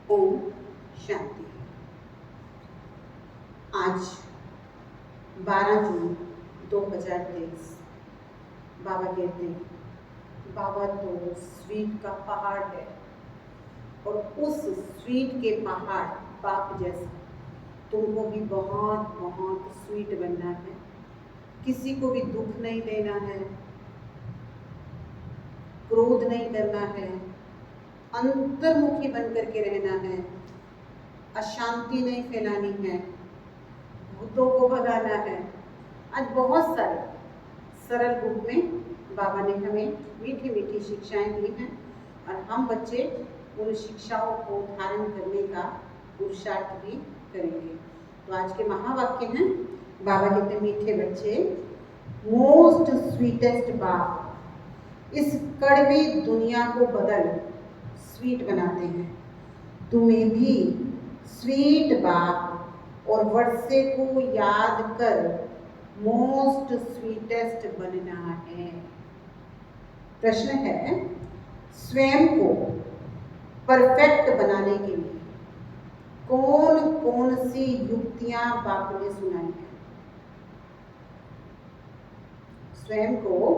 ओम शांति। आज 12 जून 2023। बाबा कहते हैं बाबा तो स्वीट का पहाड़ है और उस स्वीट के पहाड़ बाप जैसा तुमको भी बहुत बहुत स्वीट बनना है। किसी को भी दुख नहीं देना है, क्रोध नहीं करना है, अंतर्मुखी बन करके रहना है, अशांति नहीं फैलानी है, भूतों को भगाना है। आज बहुत सारे सरल रूप में बाबा ने हमें मीठी मीठी शिक्षाएं दी हैं और हम बच्चे उन शिक्षाओं को धारण करने का पुरुषार्थ भी करेंगे। तो आज के महावाक्य हैं, बाबा कहते हैं मीठे बच्चे, मोस्ट स्वीटेस्ट बाप इस कड़वी दुनिया को बदल स्वीट बनाते हैं। तुम्हें भी स्वीट बाप और वर्षे को याद कर मोस्ट स्वीटेस्ट बनना है। प्रश्न है, स्वयं को परफेक्ट बनाने के लिए कौन कौन सी युक्तियां बाप ने सुनाई हैं? स्वयं को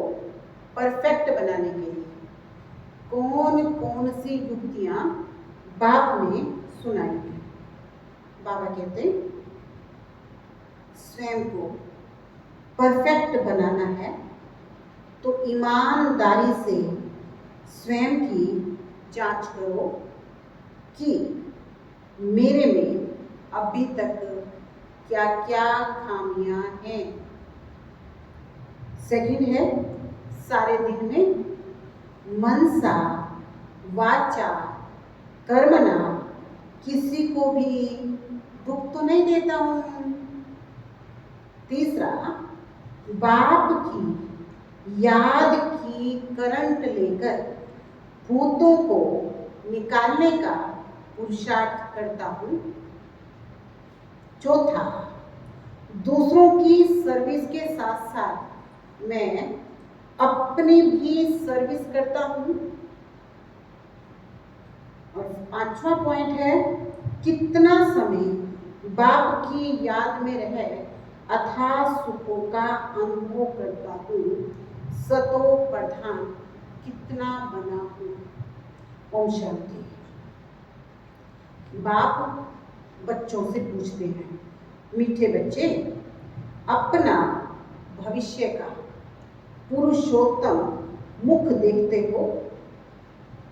परफेक्ट बनाने के लिए कौन कौन सी युक्तियां बाप ने सुनाई हैं? बाबा कहते स्वयं को परफेक्ट बनाना है तो ईमानदारी से स्वयं की जांच करो कि मेरे में अभी तक क्या क्या खामियां हैं। सेकंड है, सारे दिन में मनसा वाचा कर्मणा किसी को भी दुख तो नहीं देता हूं। तीसरा, बाप की याद की करंट लेकर भूतों को निकालने का पुरुषार्थ करता हूं। चौथा, दूसरों की सर्विस के साथ साथ मैं अपनी भी सर्विस करता हूं। और पांचवा पॉइंट है, कितना समय बाप की याद में रह अथाह सुखों का अनुभव करता हूं। सतो प्रधान कितना बना हूं। ओम शांति। बाप बच्चों से पूछते हैं, मीठे बच्चे, अपना भविष्य का पुरुषोत्तम मुख देखते हो?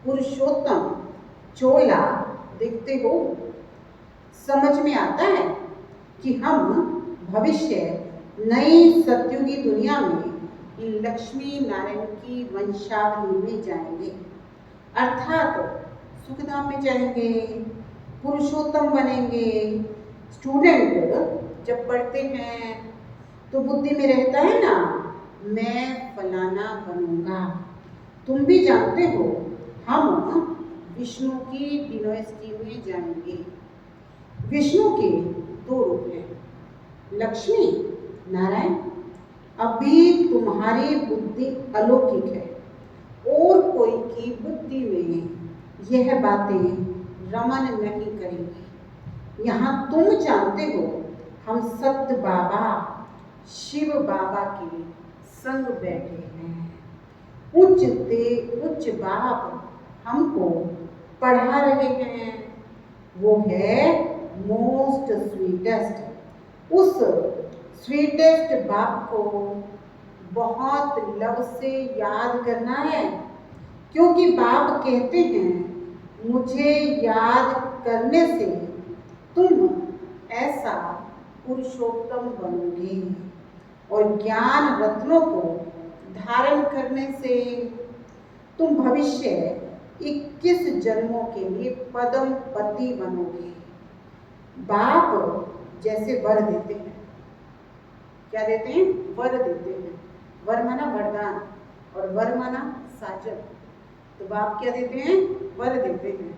पुरुषोत्तम चोला देखते हो? समझ में आता है कि हम भविष्य नई सतयुगी दुनिया में इन लक्ष्मी नारायण की वंशावली में जाएंगे, अर्थात सुखधाम में जाएंगे, पुरुषोत्तम बनेंगे। स्टूडेंट जब पढ़ते हैं तो बुद्धि में रहता है ना, मैं फलाना बनूंगा। तुम भी जानते हो हम विष्णु की यूनिवर्सिटी में जाएंगे। विष्णु के दो रूप हैं, लक्ष्मी नारायण। अभी तुम्हारी बुद्धि अलौकिक है और कोई की बुद्धि में यह बातें रमन नहीं करेंगी। यहाँ तुम जानते हो हम सत्य बाबा शिव बाबा के संग बैठे हैं। उच्च ते उच्च बाप हमको पढ़ा रहे हैं, वो है मोस्ट स्वीटेस्ट। उस स्वीटेस्ट बाप को बहुत लव से याद करना है, क्योंकि बाप कहते हैं मुझे याद करने से तुम ऐसा पुरुषोत्तम बनोगे और ज्ञान रत्नों को धारण करने से तुम भविष्य 21 जन्मों के लिए पदम पति बनोगे। बाप जैसे वर देते हैं, क्या देते हैं? वर देते हैं। वर माना वरदान और वर माना साजन। तो बाप क्या देते हैं? वर देते हैं।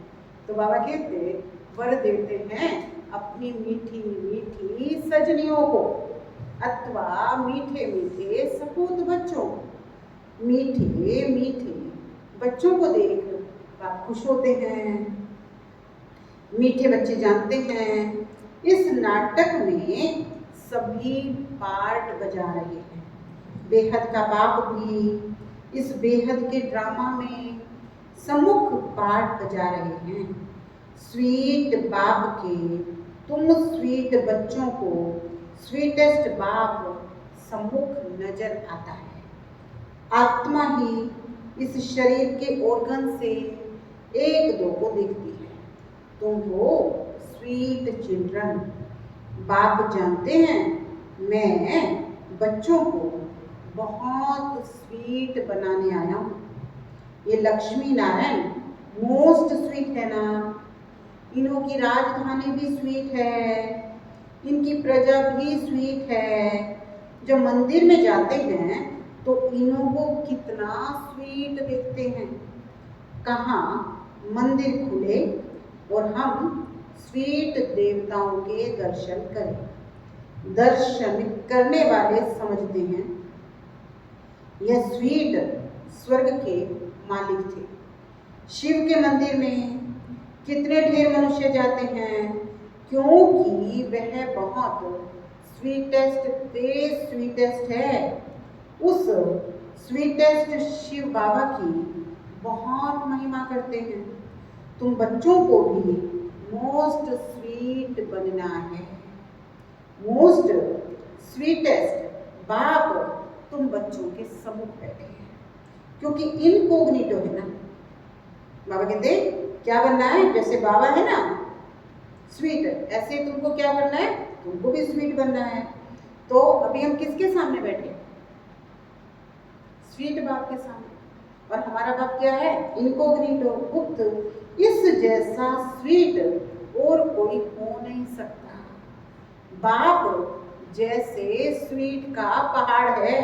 तो बाबा कहते वर देते हैं अपनी मीठी मीठी सजनियों को अथवा मीठे मीठे सपूत बच्चों। मीठे मीठे बच्चों को देख बाप खुश होते हैं। मीठे बच्चे जानते हैं, इस नाटक में सभी पार्ट बजा रहे हैं। बेहद का बाप भी इस बेहद के ड्रामा में प्रमुख पार्ट बजा रहे हैं। स्वीट बाप के तुम स्वीट बच्चों को स्वीटेस्ट बाप सम्मुख नजर आता है। आत्मा ही इस शरीर के ऑर्गन से एक दो को देखती है। तुम हो स्वीट चिल्ड्रन। बाप जानते हैं मैं बच्चों को बहुत स्वीट बनाने आया हूँ। ये लक्ष्मी नारायण मोस्ट स्वीट है ना, इन्हों की राजधानी भी स्वीट है, इनकी प्रजा भी स्वीट है। जब मंदिर में जाते हैं तो इन्हों को कितना स्वीट देखते हैं। कहाँ मंदिर खुले और हम स्वीट देवताओं के दर्शन करें। दर्शन करने वाले समझते हैं यह स्वीट स्वर्ग के मालिक थे। शिव के मंदिर में कितने ढेर मनुष्य जाते हैं, क्योंकि वह बहुत स्वीटेस्ट है। उस स्वीटेस्ट शिव बाबा की बहुत महिमा करते हैं। तुम बच्चों को भी मोस्ट स्वीट बनना है। मोस्ट स्वीटेस्ट बाप तुम बच्चों के सम्मुख बैठे हैं, क्योंकि इनकॉग्निटो है ना। बाबा कहते क्या बनना है, जैसे बाबा है ना स्वीट, ऐसे तुमको क्या करना है, तुमको भी स्वीट बनना है। तो अभी हम किसके सामने बैठे, स्वीट बाप के सामने। और हमारा बाप क्या है, इनकॉग्निटो, गुप्त। इस जैसा स्वीट और कोई हो नहीं सकता। बाप जैसे स्वीट का पहाड़ है।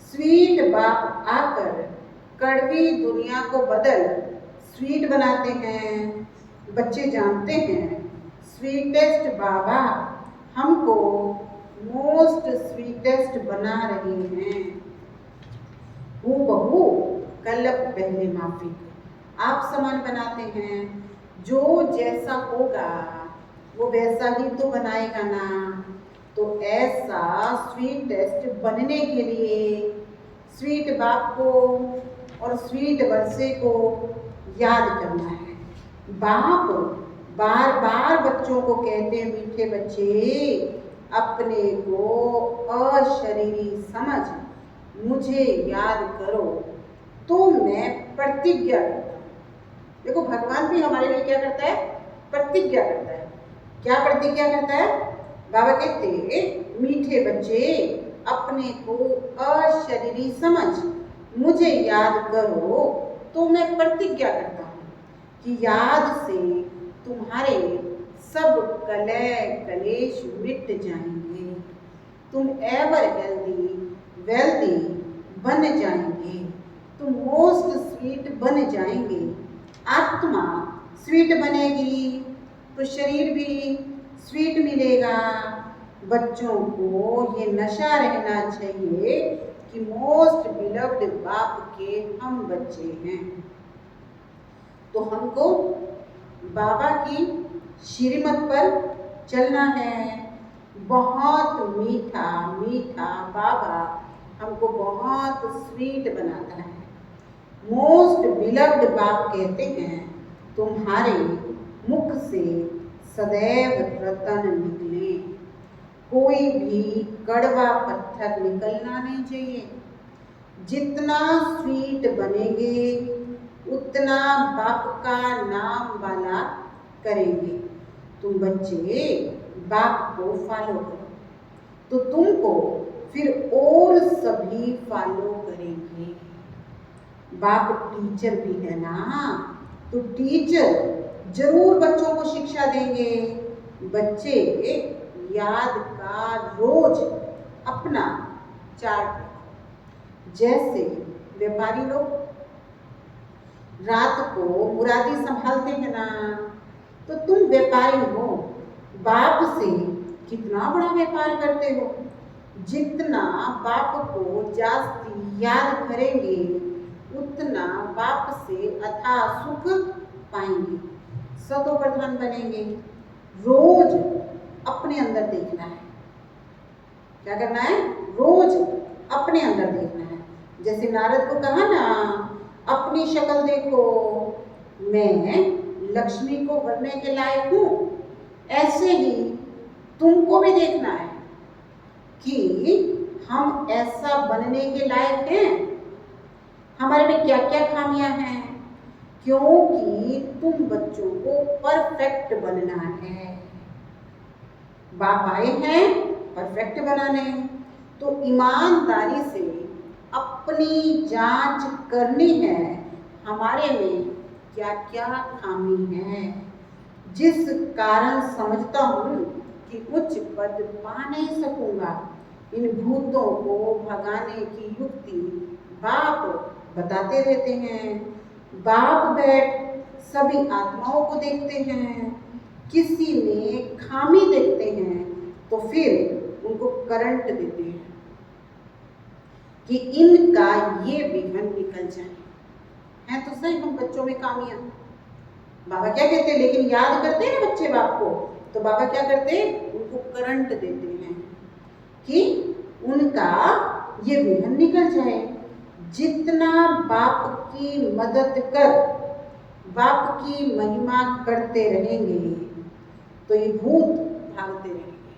स्वीट बाप आकर कड़वी दुनिया को बदल स्वीट बनाते हैं। बच्चे जानते हैं स्वीटेस्ट बाबा हमको मोस्ट स्वीटेस्ट बना रहे हैं। हूबहू कलप पहले माफी आप समान बनाते हैं। जो जैसा होगा वो वैसा ही तो बनाएगा ना। तो ऐसा स्वीटेस्ट बनने के लिए स्वीट बाप को और स्वीट वर्षे को याद करना है। बाप बार बार बच्चों को कहते हैं, मीठे बच्चे अपने को अशरीरी समझ मुझे याद करो तो मैं प्रतिज्ञा करता हूँ। देखो भगवान भी हमारे लिए क्या करता है, प्रतिज्ञा करता है। क्या प्रतिज्ञा करता है, बाबा कहते मीठे बच्चे अपने को अशरीरी समझ मुझे याद करो तो मैं प्रतिज्ञा करता हूँ कि याद से तुम्हारे सब कलह कलेश मिट जाएंगे। तुम एवर हेल्दी वेल्दी बन जाएंगे। तुम मोस्ट स्वीट बन जाएंगे। आत्मा स्वीट बनेगी तो शरीर भी स्वीट मिलेगा। बच्चों को ये नशा रहना चाहिए कि मोस्ट बिलव्ड बाप के हम बच्चे हैं। तो हमको बाबा की श्रीमत पर चलना है। बहुत मीठा मीठा बाबा हमको बहुत स्वीट बनाता है। मोस्ट बिलव्ड बाप कहते हैं तुम्हारे मुख से सदैव रतन निकले। कोई भी कड़वा पत्थर निकलना नहीं चाहिए। जितना स्वीट बनेंगे उतना बाप का नाम वाला करेंगे। तुम बच्चे बाप को फॉलो करो तो तुमको फिर और सभी फॉलो करेंगे। बाप टीचर भी है ना, तो टीचर जरूर बच्चों को शिक्षा देंगे। बच्चे याद का रोज अपना चार्ट रखो। जैसे व्यापारी लोग रात को मुरादी संभालते हैं ना, तो तुम व्यापारी हो, बाप से कितना बड़ा व्यापार करते हो। जितना बाप को जास्ती याद करेंगे उतना बाप से अथाह सुख पाएंगे। सतो प्रधान बनेंगे। रोज अपने अंदर देखना है। क्या करना है? रोज अपने अंदर देखना है। जैसे नारद को कहा ना, अपनी शक्ल देखो, मैं लक्ष्मी को बनने के लायक हूं। ऐसे ही तुमको भी देखना है कि हम ऐसा बनने के लायक हैं। हमारे में क्या क्या खामियां हैं, क्योंकि तुम बच्चों को परफेक्ट बनना है। बाप आए हैं परफेक्ट बनाने, तो ईमानदारी से अपनी जांच करनी है, हमारे में क्या क्या खामी है, जिस कारण समझता हूं कि उच्च पद पा नहीं सकूंगा। इन भूतों को भगाने की युक्ति बाप बताते रहते हैं। बाप बैठ सभी आत्माओं को देखते हैं, किसी में खामी देखते हैं तो फिर उनको करंट देते हैं कि इनका ये विघ्न निकल जाए। है तो सही हम बच्चों में खामियां, बाबा क्या कहते हैं, लेकिन याद करते हैं ना बच्चे बाप को, तो बाबा क्या करते हैं, उनको करंट देते हैं कि उनका ये विघ्न निकल जाए। जितना बाप की मदद कर, बाप की महिमा करते रहेंगे तो ये भूत भागते रहेंगे।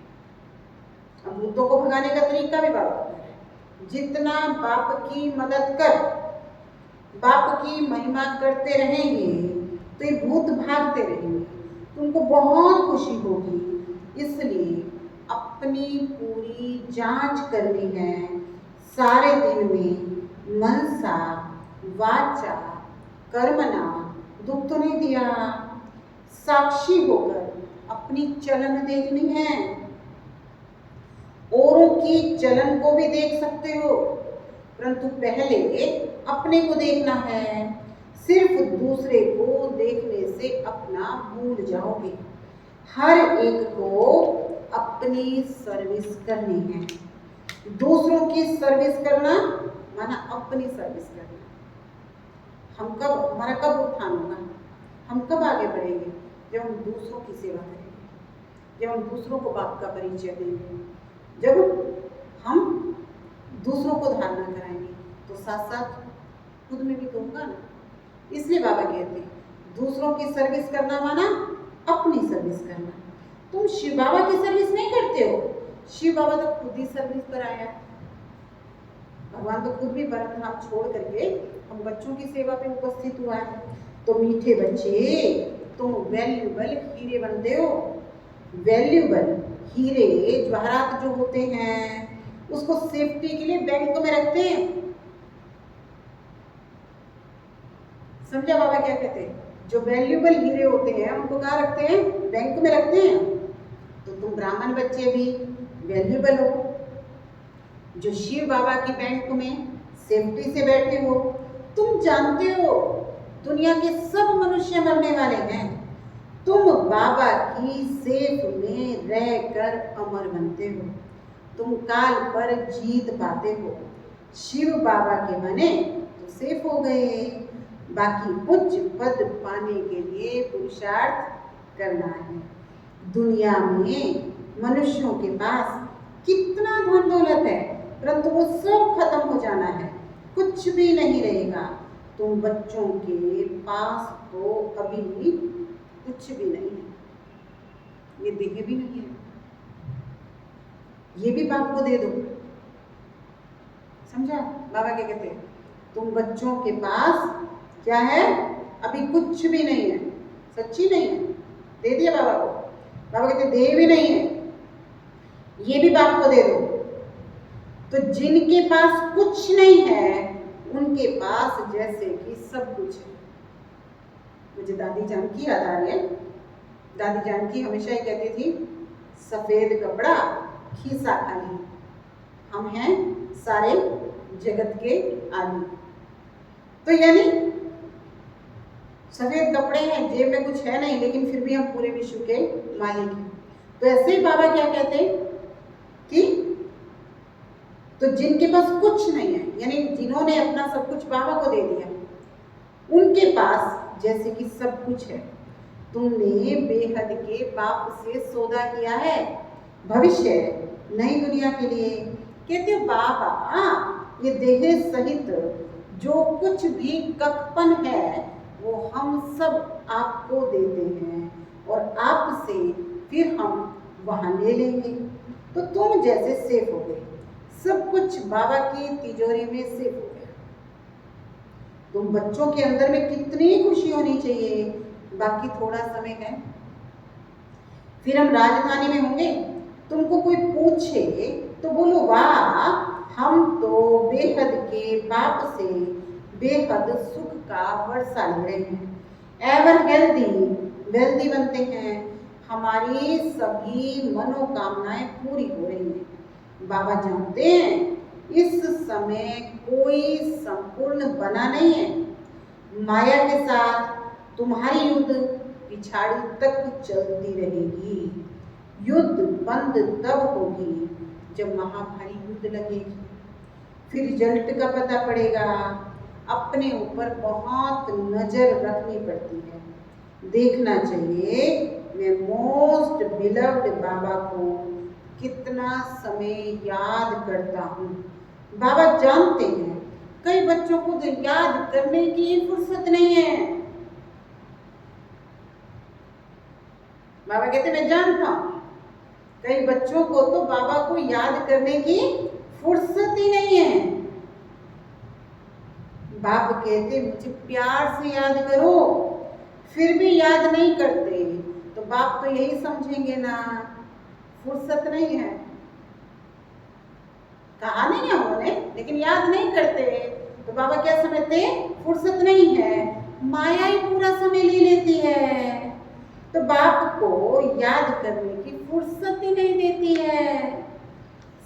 अब भूतों को भगाने का तरीका भी बाबा बता रहे हैं। जितना बाप की मदद कर, बाप की महिमा करते रहेंगे तो ये भूत भागते रहेंगे, तुमको बहुत खुशी होगी। इसलिए अपनी पूरी जांच करनी है। सारे दिन में मनसा वाचा कर्मणा दुख तो नहीं दिया। साक्षी होकर अपनी चलन देखनी है। औरों की चलन को भी देख सकते हो, परंतु पहले अपने को देखना है। सिर्फ दूसरे को देखने से अपना भूल जाओगे। हर एक को अपनी सर्विस करनी है। दूसरों की सर्विस करना माना अपनी सर्विस करना। हमारा कब उत्थान होगा, हम कब आगे बढ़ेंगे, जब हम दूसरों की सेवा करेंगे, जब हम दूसरों को बाप का परिचय देंगे, जब हम दूसरों को धारणा कराएंगे, तो साथ साथ खुद में भी तो होगा ना। इसलिए बाबा कहते हैं दूसरों की सर्विस करना माना अपनी सर्विस करना। तुम शिव बाबा की सर्विस नहीं करते हो, शिव बाबा तो खुद ही सर्विस पर आया है। भगवान तो खुद भी परम धाम छोड़ करके हम बच्चों की सेवा पे उपस्थित हुआ है। तो मीठे बच्चे, तुम वैल्यूबल हीरे बनते हो। वैल्यूबल हीरे जवाहरात जो होते हैं उसको सेफ्टी के लिए बैंक में रखते हैं। समझा बाबा क्या कहते हैं? जो वैल्यूबल हीरे होते हैं उनको कहाँ रखते हैं? बैंक में रखते हैं। तो तुम ब्राह्मण बच्चे भी वैल्यूबल हो, जो शिव बाबा की बैंक में सेफ्टी से बैठे हो। तुम जानते हो दुनिया के सब मनुष्य मरने वाले हैं, तुम बाबा की सेफ में रहकर अमर बनते हो। तुम काल पर जीत पाते हो। शिव बाबा के बने तो सेफ हो गए। बाकी उच्च पद पाने के लिए पुरुषार्थ करना है। दुनिया में मनुष्यों के पास कितना धन दौलत है, परंतु वो सब खत्म हो जाना है, कुछ भी नहीं रहेगा। तुम बच्चों के पास तो अभी कुछ भी नहीं है, ये देह भी नहीं है, ये भी बाप को दे दो। समझा बाबा क्या कहते हैं? तुम बच्चों के पास क्या है? अभी कुछ भी नहीं है, सच्ची नहीं है, दे दिया बाबा को। बाबा कहते देह भी नहीं है, ये भी बाप को दे दो। तो जिनके पास कुछ नहीं है उनके पास जैसे कि सब कुछ है। मुझे दादी जानकी याद आ रही है। दादी जानकी हमेशा ही कहती थी, सफेद कपड़ा खीसा खाली, हम हैं सारे जगत के आदि। तो यानी सफेद कपड़े हैं, जेब में कुछ है नहीं, लेकिन फिर भी हम पूरे विश्व के मालिक हैं। तो ऐसे ही बाबा क्या कहते हैं कि तो जिनके पास कुछ नहीं है, यानी जिन्होंने अपना सब कुछ बाबा को दे दिया, उनके पास जैसे कि सब कुछ है। तुमने बेहद के बाप से सौदा किया है भविष्य नई दुनिया के लिए। कहते हो बाबा ये देह सहित जो कुछ भी ककपन है वो हम सब आपको देते हैं और आपसे फिर हम वहां ले लेंगे। तो तुम जैसे सेफ हो गए, सब कुछ बाबा की तिजोरी में सेफ हो गया। तुम बच्चों के अंदर में कितनी खुशी होनी चाहिए। बाकी थोड़ा समय है, फिर हम राजधानी में होंगे। तुमको कोई पूछे तो बोलो वाह, हम तो बेहद के बाप से बेहद सुख का वर्षा ले रहे हैं। एवर वेल्दी बनते हैं, हमारी सभी मनोकामनाएं पूरी हो रही हैं। बाबा जानते हैं इस समय कोई संपूर्ण बना नहीं है। माया के साथ तुम्हारी युद्ध पिछाड़ी तक चलती रहेगी। युद्ध बंद तब होगी जब महाभारी युद्ध लगेगी, फिर रिजल्ट का पता पड़ेगा। अपने ऊपर बहुत नजर रखनी पड़ती है, देखना चाहिए मैं मोस्ट बिलव्ड बाबा को कितना समय याद करता हूँ। बाबा जानते हैं कई बच्चों को तो याद करने की फुर्सत नहीं है। बाबा कहते मैं जानता हूँ कई बच्चों को तो बाबा को याद करने की फुर्सत ही नहीं है। बाप कहते मुझे प्यार से याद करो, फिर भी याद नहीं करते तो बाप तो यही समझेंगे ना फुर्सत नहीं है। कहा नहीं है उन्होंने, लेकिन याद नहीं करते तो बाबा क्या समझते फुर्सत नहीं है, माया ही पूरा समय ले लेती है। तो बाप को याद करने की फुर्सत ही नहीं देती है।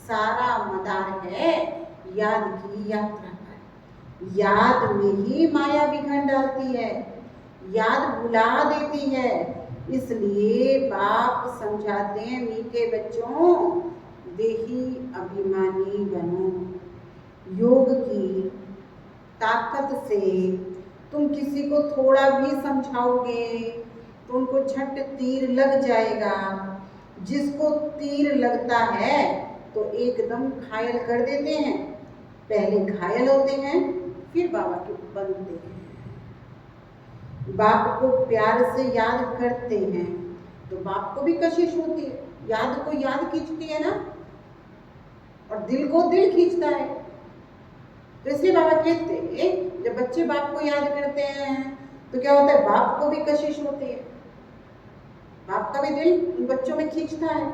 सारा मदार है याद की यात्रा पर। याद में ही माया बिखर डालती है, याद भुला देती है। इसलिए बाप समझाते हैं मीठे बच्चों, देही अभिमानी बनो। योग की ताकत से तुम किसी को थोड़ा भी समझाओगे तो उनको झट तीर लग जाएगा। जिसको तीर लगता है तो एकदम घायल कर देते हैं। पहले घायल होते हैं फिर बाबा के बनते हैं। बाप को प्यार से याद करते हैं तो बाप को भी कशिश होती है, याद को याद खींचती है ना, और दिल को दिल खींचता है। तो इसलिए बाबा कहते हैं जब बच्चे बाप को याद करते हैं तो क्या होता है, बाप को भी कशिश होती है, बाप का भी दिल उन बच्चों में खींचता है।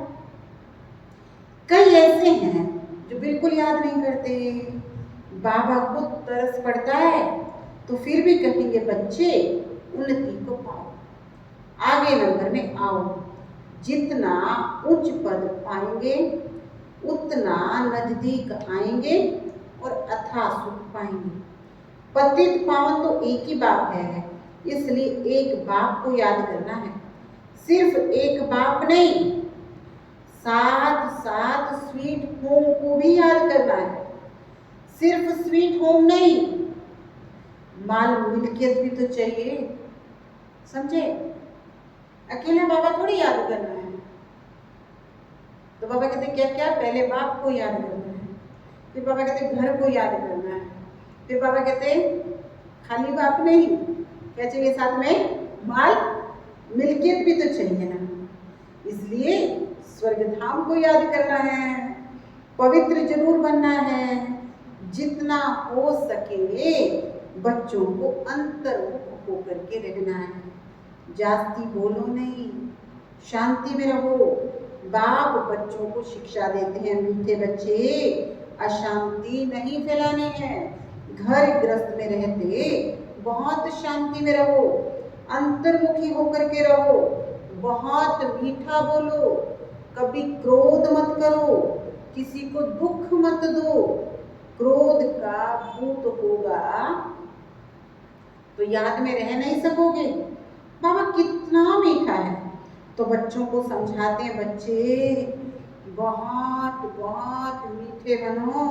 कई ऐसे हैं जो बिल्कुल याद नहीं करते, बाबा को तरस पड़ता है तो फिर भी कहेंगे बच्चे उन्नति को पाओ, आगे नंबर में आओ। जितना उच्च पद पाएंगे उतना नजदीक आएंगे और अथाह सुख पाएंगे। पतित पावन तो एक ही बाप है, इसलिए एक बाप को याद करना है। सिर्फ एक बाप नहीं, साथ साथ स्वीट होम को भी याद करना है। सिर्फ स्वीट होम नहीं, माल मिल्कियत भी तो चाहिए, समझे। अकेले बाबा थोड़ी याद करना है। तो बाबा कहते क्या क्या, पहले बाप को याद करना है, फिर बाबा कहते घर को याद करना है, फिर बाबा कहते खाली बाप नहीं, क्या चाहिए साथ में, माल मिल्कियत भी तो चाहिए ना। इसलिए स्वर्ग धाम को याद करना है, पवित्र जरूर बनना है। जितना हो सके बच्चों को अंतर्मुख होकर के रहना है। जास्ती बोलो नहीं, शांति में रहो। बाप बच्चों को शिक्षा देते हैं, मीठे बच्चे अशांति नहीं फैलानी है। घर गृहस्थ में रहते बहुत शांति में रहो, अंतर्मुखी होकर के रहो, बहुत मीठा बोलो, कभी क्रोध मत करो, किसी को दुख मत दो। क्रोध का भूत होगा तो याद में रह नहीं सकोगे। बाबा कितना मीठा है। तो बच्चों को समझाते हैं बच्चे बहुत बहुत मीठे बनो,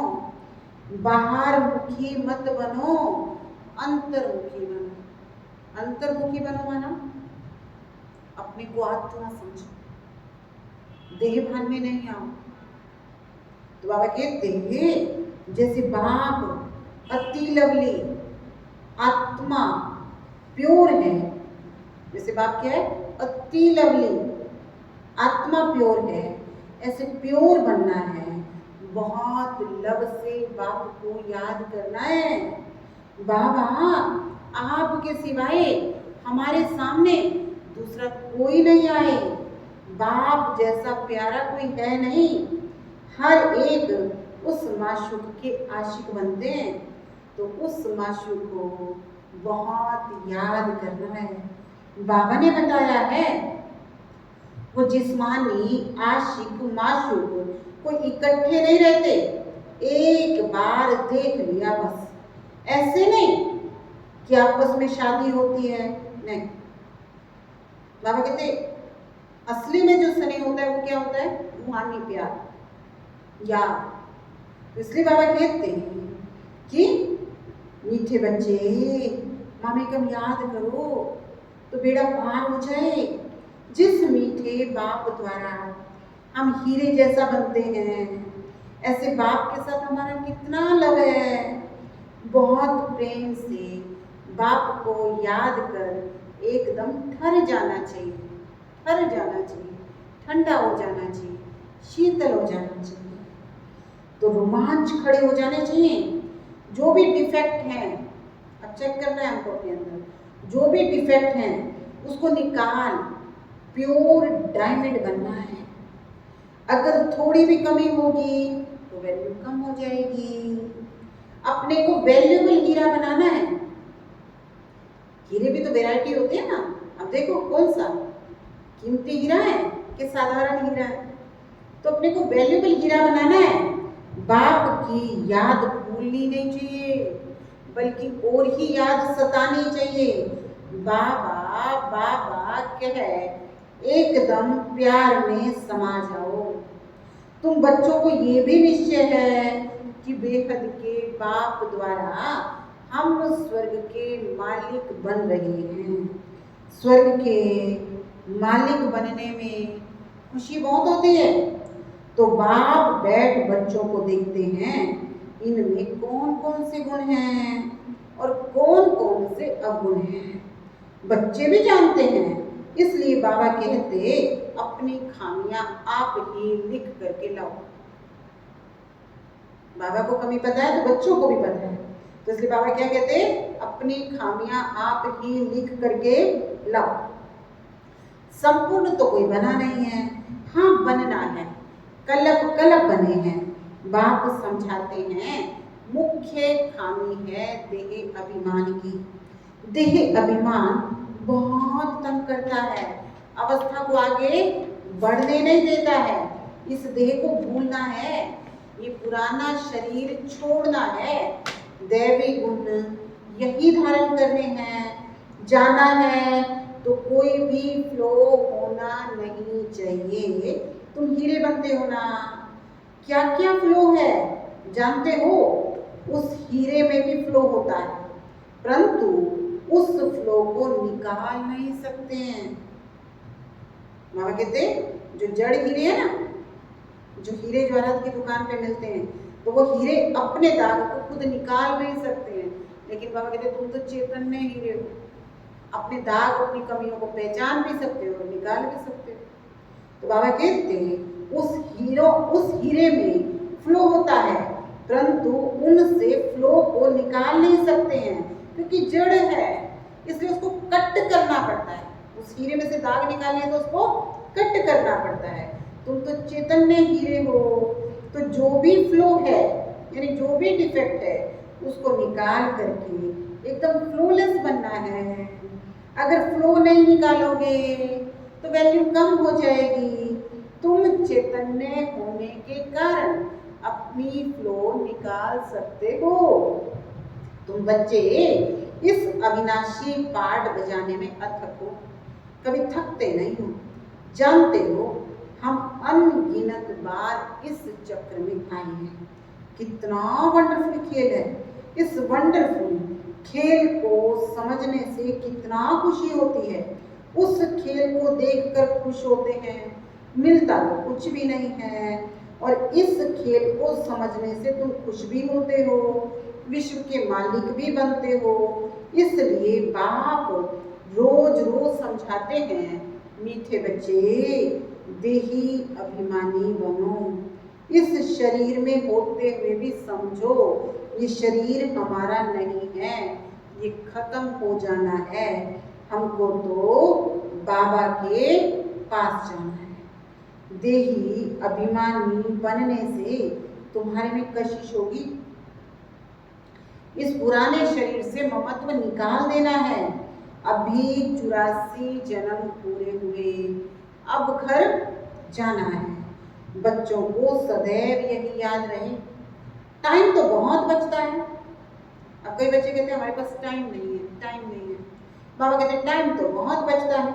बाहर मुखी मत बनो, अंतर्मुखी बनो। अंतर्मुखी बनो माना अपने को आत्मा समझो, देह भान में नहीं आओ। तो बाबा कहते हैं जैसे बाप अति लवली आत्मा प्योर है, जैसे बाप क्या है, अति लवली आत्मा प्योर है, ऐसे प्योर बनना है। बहुत लव से बाप को याद करना है। बाबा आपके सिवाय हमारे सामने दूसरा कोई नहीं आए, बाप जैसा प्यारा कोई है नहीं। हर एक उस माशूक के आशिक बनते हैं, तो उस माशूक को बहुत याद करना है। बाबा ने बताया है वो जिस्मानी आशिक माशूक कोई इकट्ठे नहीं रहते, एक बार देख लिया बस। ऐसे नहीं कि आपस में शादी होती है, नहीं। बाबा कहते असली में जो स्नेह होता है वो क्या होता है, रूहानी प्यार, याद। तो इसलिए बाबा कहते हैं कि मीठे बच्चे मामी कम याद करो तो बेड़ा पार हो जाए। जिस मीठे बाप द्वारा हम हीरे जैसा बनते हैं, ऐसे बाप के साथ हमारा कितना लव है। बहुत प्रेम से बाप को याद कर एकदम ठर जाना चाहिए, ठर जाना चाहिए, ठंडा हो जाना चाहिए, शीतल हो जाना चाहिए। तो रोमांच खड़े हो जाने चाहिए। जो भी डिफेक्ट हैं, अब चेक करना है हमको अपने अंदर, जो भी डिफेक्ट हैं उसको निकाल, प्योर डायमंड बनना है। अगर थोड़ी भी कमी होगी तो वैल्यू कम हो जाएगी। अपने को वैल्यूएबल हीरा बनाना है। हीरे भी तो वैरायटी होती है ना। अब देखो कौन सा कीमती हीरा है कि साधारण हीरा है। तो अपने को वैल्यूएबल हीरा बनाना है। बाप की याद भूलनी नहीं चाहिए, बल्कि और ही याद सतानी चाहिए। बाबा बाबा कह एकदम प्यार में समा जाओ। तुम बच्चों को ये भी निश्चय है कि बेहद के बाप द्वारा हम स्वर्ग के मालिक बन रहे हैं। स्वर्ग के मालिक बनने में खुशी बहुत होती है। तो बाप बैठ बच्चों को देखते हैं इनमें कौन कौन से गुण हैं और कौन कौन से अवगुण हैं। बच्चे भी जानते हैं, इसलिए बाबा कहते अपनी खामियां आप ही लिख करके लाओ। बाबा को कमी पता है तो बच्चों को भी पता है, तो इसलिए बाबा क्या कहते अपनी खामियां आप ही लिख करके लाओ। संपूर्ण तो कोई बना नहीं है, हाँ बनना है, कलब कलब बने हैं। बाप समझाते हैं मुख्य खामी है देह अभिमान की। देह अभिमान बहुत तंग करता है, अवस्था को आगे बढ़ने नहीं देता है। इस देह को भूलना है, ये पुराना शरीर छोड़ना है, दैवी गुण यही धारण करने हैं, जाना है। तो कोई भी फ्लो होना नहीं चाहिए। तुम हीरे बनते हो ना, क्या क्या फ्लो है जानते हो? उस हीरे में भी फ्लो होता है, परंतु उस फ्लो को निकाल नहीं सकते हैं। बाबा कहते जो जड़ हीरे है ना, जो हीरे जवाहरात की दुकान पे मिलते हैं, तो वो हीरे अपने दाग को खुद निकाल नहीं सकते हैं। लेकिन बाबा कहते तुम तो चेतन में हीरे हो, अपने दाग अपनी कमियों को पहचान भी सकते हो और निकाल भी सकते हो। तो बाबा कहते हैं उस हीरे में फ्लो होता है, परंतु उनसे फ्लो को निकाल नहीं सकते हैं क्योंकि जड़ है, इसलिए उसको कट करना पड़ता है। उस हीरे में से दाग निकालने तो उसको कट करना पड़ता है। तुम तो चैतन्य हीरे हो, तो जो भी फ्लो है यानी जो भी डिफेक्ट है उसको निकाल करके एकदम फ्लोलेस बनना है। अगर फ्लो नहीं निकालोगे तो वैल्यू कम हो जाएगी। तुम चैतन्य होने के कारण अपनी फ्लो निकाल सकते हो। तुम बच्चे इस अविनाशी पार्ट बजाने में अथक हो, कभी थकते नहीं हो। जानते हो हम अनगिनत बार इस चक्र में आए हैं। कितना वंडरफुल खेल है। इस वंडरफुल खेल को समझने से कितना खुशी होती है। उस खेल को देखकर खुश होते हैं, मिलता तो कुछ भी नहीं है। और इस खेल को समझने से तुम खुश भी होते हो, विश्व के मालिक भी बनते हो। इसलिए बाप रोज रोज समझाते हैं, मीठे बच्चे देही अभिमानी बनो। इस शरीर में होते हुए भी समझो ये शरीर हमारा नहीं है, ये खत्म हो जाना है। हमको तो बाबा के पास जाना है। देही अभिमानी बनने से तुम्हारे में कशिश होगी। इस पुराने शरीर से ममत्व निकाल देना है। अभी 84 जन्म पूरे हुए, अब घर जाना है। बच्चों को सदैव यही याद रहे, टाइम तो बहुत बचता है। अब कई बच्चे कहते हैं हमारे पास टाइम नहीं है, टाइम नहीं है। बाबा कहते हैं टाइम तो बहुत बचता है।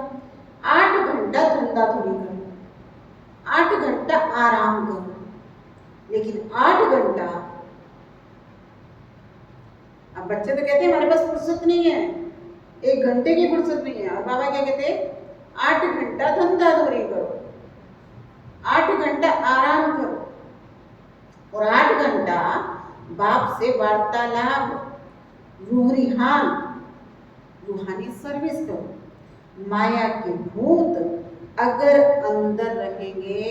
8 घंटा धंधा धुरी करो, 8 घंटा आराम करो, लेकिन 8 घंटा, अब बच्चे तो कहते हैं हमारे पास फुर्सत नहीं है, 1 घंटे की फुर्सत नहीं है। और बाबा क्या कहते हैं 8 घंटा धंधा धुरी करो, 8 घंटा आराम करो, और 8 घंटा बाप से वार्तालाप, रूहानी सर्विस करो। माया के भूत अगर अंदर रहेंगे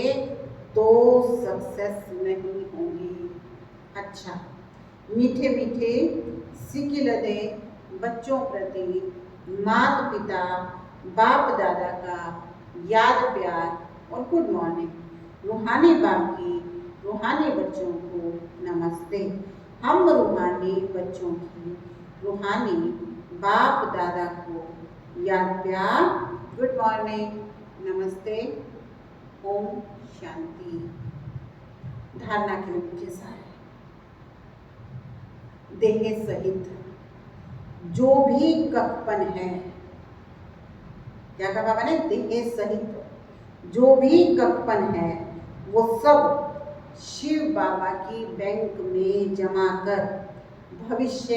तो सक्सेस नहीं होगी। अच्छा, मीठे मीठे सिकिलदे बच्चों प्रति माता पिता बाप दादा का याद प्यार और गुड मॉर्निंग। रूहानी बाप की रूहानी बच्चों को नमस्ते। हम रूहानी बच्चों की रूहानी बाप दादा को याद प्यार, गुड मॉर्निंग, नमस्ते, ओम शांति। धारणा के लिए मुझे सारे देह सहित जो भी कपन है, क्या कहा बाबा ने, देह सहित जो भी कपन है वो सब शिव बाबा की बैंक में जमा कर भविष्य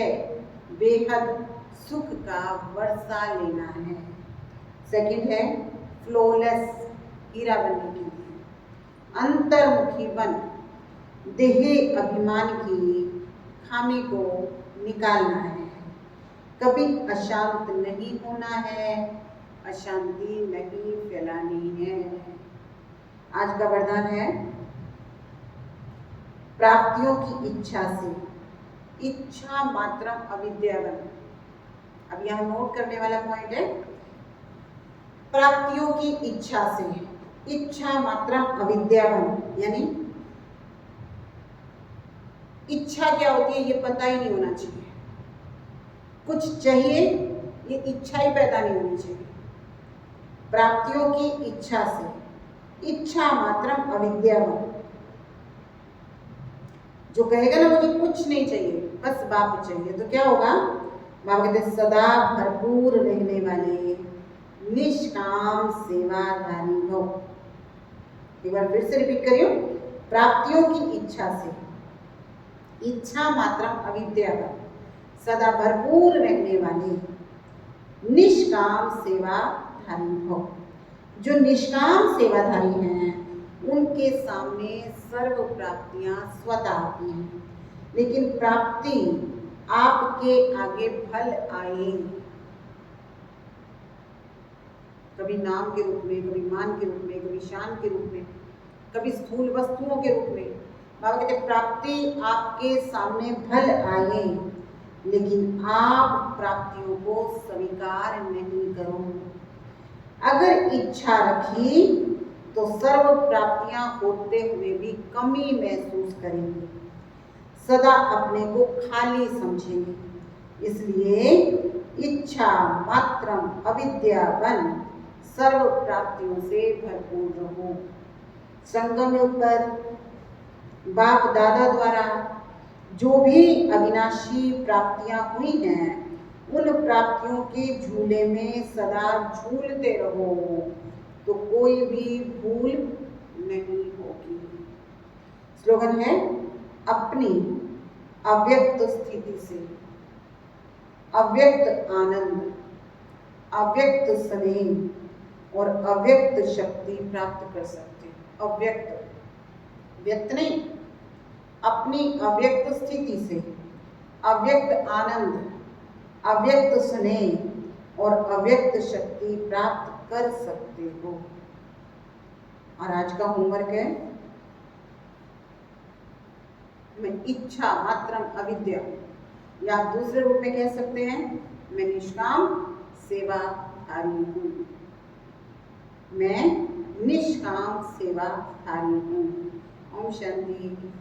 बेहद सुख का वर्षा लेना है। सेकंड है फ्लोलेस, हीरा बनने के लिए अंतर्मुखी बन देह अभिमान की खामी को निकालना है। कभी अशांत नहीं होना है, अशांति नहीं फैलानी है। आज का वरदान है प्राप्तियों की इच्छा से, इच्छा मात्रम अविद्यावन। अब यहां नोट करने वाला पॉइंट है, प्राप्तियों की इच्छा से, इच्छा मात्रम अविद्यावन, यानी इच्छा क्या होती है ये पता ही नहीं होना चाहिए। कुछ चाहिए ये इच्छा ही पैदा नहीं होनी चाहिए। प्राप्तियों की इच्छा से, इच्छा मात्रम अविद्यावन। जो कहेगा ना मुझे कुछ नहीं चाहिए बस बाप चाहिए, तो क्या होगा, बाबा कहते सदा भरपूर रहने वाले निष्काम सेवाधारी हो। एक बार फिर से रिपीट करियो, प्राप्तियों की इच्छा से, इच्छा मात्रम अविद्यावन, सदा भरपूर रहने वाले निष्काम सेवाधारी हो। जो निष्काम सेवाधारी हैं उनके सामने सर्व प्राप्तियां स्वतः आती हैं, लेकिन प्राप्ति आपके आगे फल आए, कभी नाम के रूप में, कभी मान के रूप में, कभी शान के रूप में, कभी स्थूल वस्तुओं के रूप में। बाबा कहते प्राप्ति आपके सामने फल आए, लेकिन आप प्राप्तियों को स्वीकार नहीं करो। अगर इच्छा रखी तो सर्व प्राप्तियां होते हुए भी कमी महसूस करेंगे, सदा अपने को खाली समझेंगे। इसलिए इच्छा मात्रम अविद्यावन, सर्व प्राप्तियों से भरपूर रहो। संगम युग पर बाप दादा द्वारा जो भी अविनाशी प्राप्तियां हुई हैं उन प्राप्तियों के झूले में सदा झूलते रहो, तो कोई भी भूल नहीं होगी। स्लोगन है, अपनी अव्यक्त स्थिति से अव्यक्त आनंद, अव्यक्त स्नेह, और अव्यक्त शक्ति प्राप्त कर सकते हो। अव्यक्त, व्यक्त नहीं, अपनी अव्यक्त स्थिति से अव्यक्त आनंद, अव्यक्त स्नेह और अव्यक्त शक्ति प्राप्त कर सकते हो। और आज का होमवर्क है, मैं इच्छा मात्रम अविद्या, या दूसरे रूप में कह सकते हैं मैं निष्काम सेवाधारी हूँ। मैं निष्काम सेवाधारी हूँ। ओम शांति।